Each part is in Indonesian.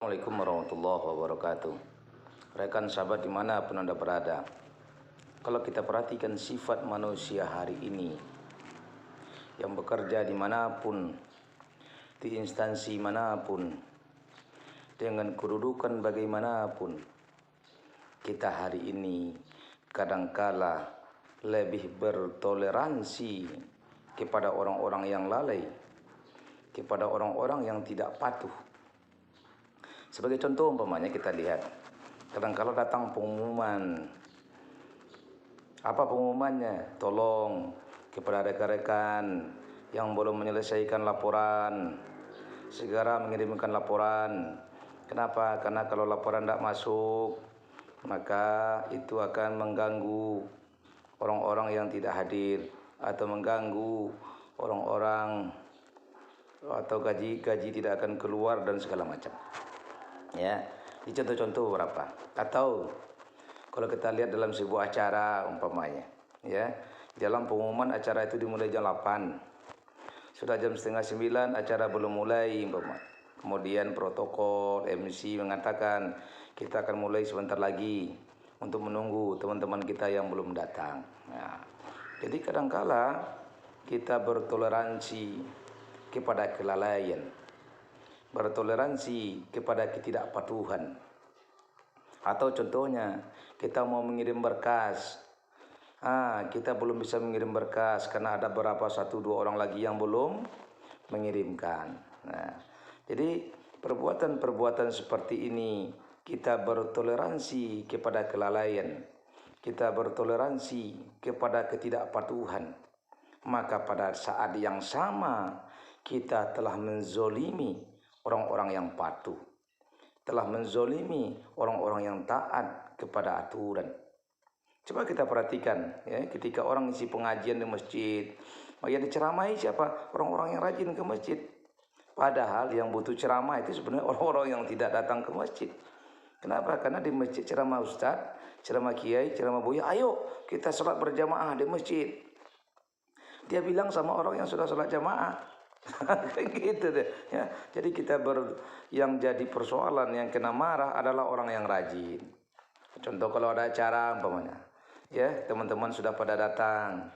Assalamualaikum warahmatullahi wabarakatuh. Rekan sahabat dimanapun Anda berada, kalau kita perhatikan sifat manusia hari ini yang bekerja dimanapun, di instansi manapun, dengan kedudukan bagaimanapun, kita hari ini kadangkala lebih bertoleransi kepada orang-orang yang lalai, kepada orang-orang yang tidak patuh. Sebagai contoh umpamanya kita lihat, kadang-kala datang pengumuman. Apa pengumumannya? Tolong kepada rekan-rekan yang belum menyelesaikan laporan, segera mengirimkan laporan. Kenapa? Karena kalau laporan tidak masuk, maka itu akan mengganggu orang-orang yang tidak hadir, atau mengganggu orang-orang, atau gaji tidak akan keluar dan segala macam. Ya, ini contoh-contoh beberapa. Atau kalau kita lihat dalam sebuah acara umpamanya, ya, dalam pengumuman acara itu dimulai jam 8, sudah jam setengah 9 acara belum mulai umpamanya. Kemudian protokol MC mengatakan kita akan mulai sebentar lagi untuk menunggu teman-teman kita yang belum datang. Nah, jadi kadangkala kita bertoleransi kepada kelalaian, bertoleransi kepada ketidakpatuhan. Atau contohnya kita mau mengirim berkas, kita belum bisa mengirim berkas karena ada beberapa 1-2 orang lagi yang belum mengirimkan. Nah, jadi perbuatan-perbuatan seperti ini kita bertoleransi kepada kelalaian, kita bertoleransi kepada ketidakpatuhan. Maka pada saat yang sama kita telah menzolimi orang-orang yang patuh, telah menzolimi orang-orang yang taat kepada aturan. Coba kita perhatikan, ya, ketika orang isi pengajian di masjid, yang diceramai siapa? Orang-orang yang rajin ke masjid. Padahal yang butuh ceramah itu sebenarnya orang-orang yang tidak datang ke masjid. Kenapa? Karena di masjid ceramah ustaz, ceramah kiai, ceramah buya, ayo kita sholat berjamaah di masjid. Dia bilang sama orang yang sudah sholat jamaah. Gitu deh, ya. Jadi yang jadi persoalan, yang kena marah adalah orang yang rajin. Contoh kalau ada acara umpamanya, ya, teman-teman sudah pada datang,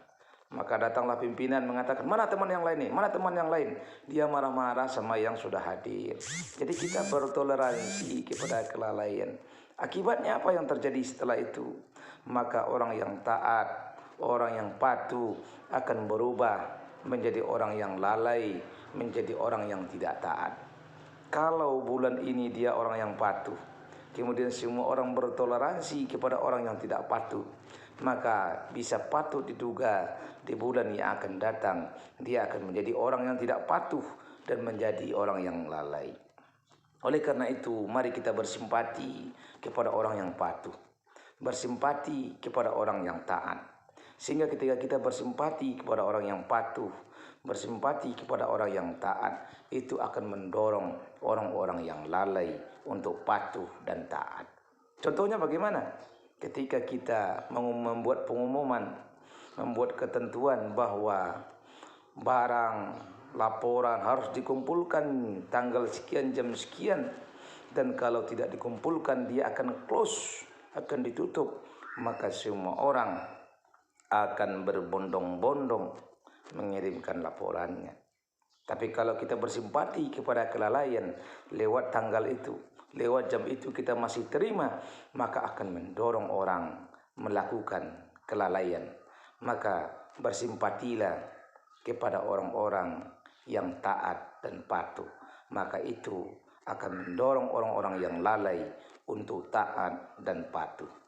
maka datanglah pimpinan mengatakan, mana teman yang lain nih, mana teman yang lain. Dia marah-marah sama yang sudah hadir. Jadi kita bertoleransi kepada kelalaian. Akibatnya apa yang terjadi setelah itu? Maka orang yang taat, orang yang patuh akan berubah menjadi orang yang lalai, menjadi orang yang tidak taat. Kalau bulan ini dia orang yang patuh, kemudian semua orang bertoleransi kepada orang yang tidak patuh, maka bisa patut diduga di bulan yang akan datang dia akan menjadi orang yang tidak patuh dan menjadi orang yang lalai. Oleh karena itu, mari kita bersimpati kepada orang yang patuh, bersimpati kepada orang yang taat. Sehingga ketika kita bersimpati kepada orang yang patuh, bersimpati kepada orang yang taat, itu akan mendorong orang-orang yang lalai untuk patuh dan taat. Contohnya bagaimana? Ketika kita membuat pengumuman, membuat ketentuan bahwa barang laporan harus dikumpulkan tanggal sekian jam sekian, dan kalau tidak dikumpulkan dia akan close, akan ditutup, maka semua orang akan berbondong-bondong mengirimkan laporannya. Tapi kalau kita bersimpati kepada kelalaian, lewat tanggal itu, lewat jam itu kita masih terima, maka akan mendorong orang melakukan kelalaian. Maka bersimpatilah kepada orang-orang yang taat dan patuh, maka itu akan mendorong orang-orang yang lalai untuk taat dan patuh.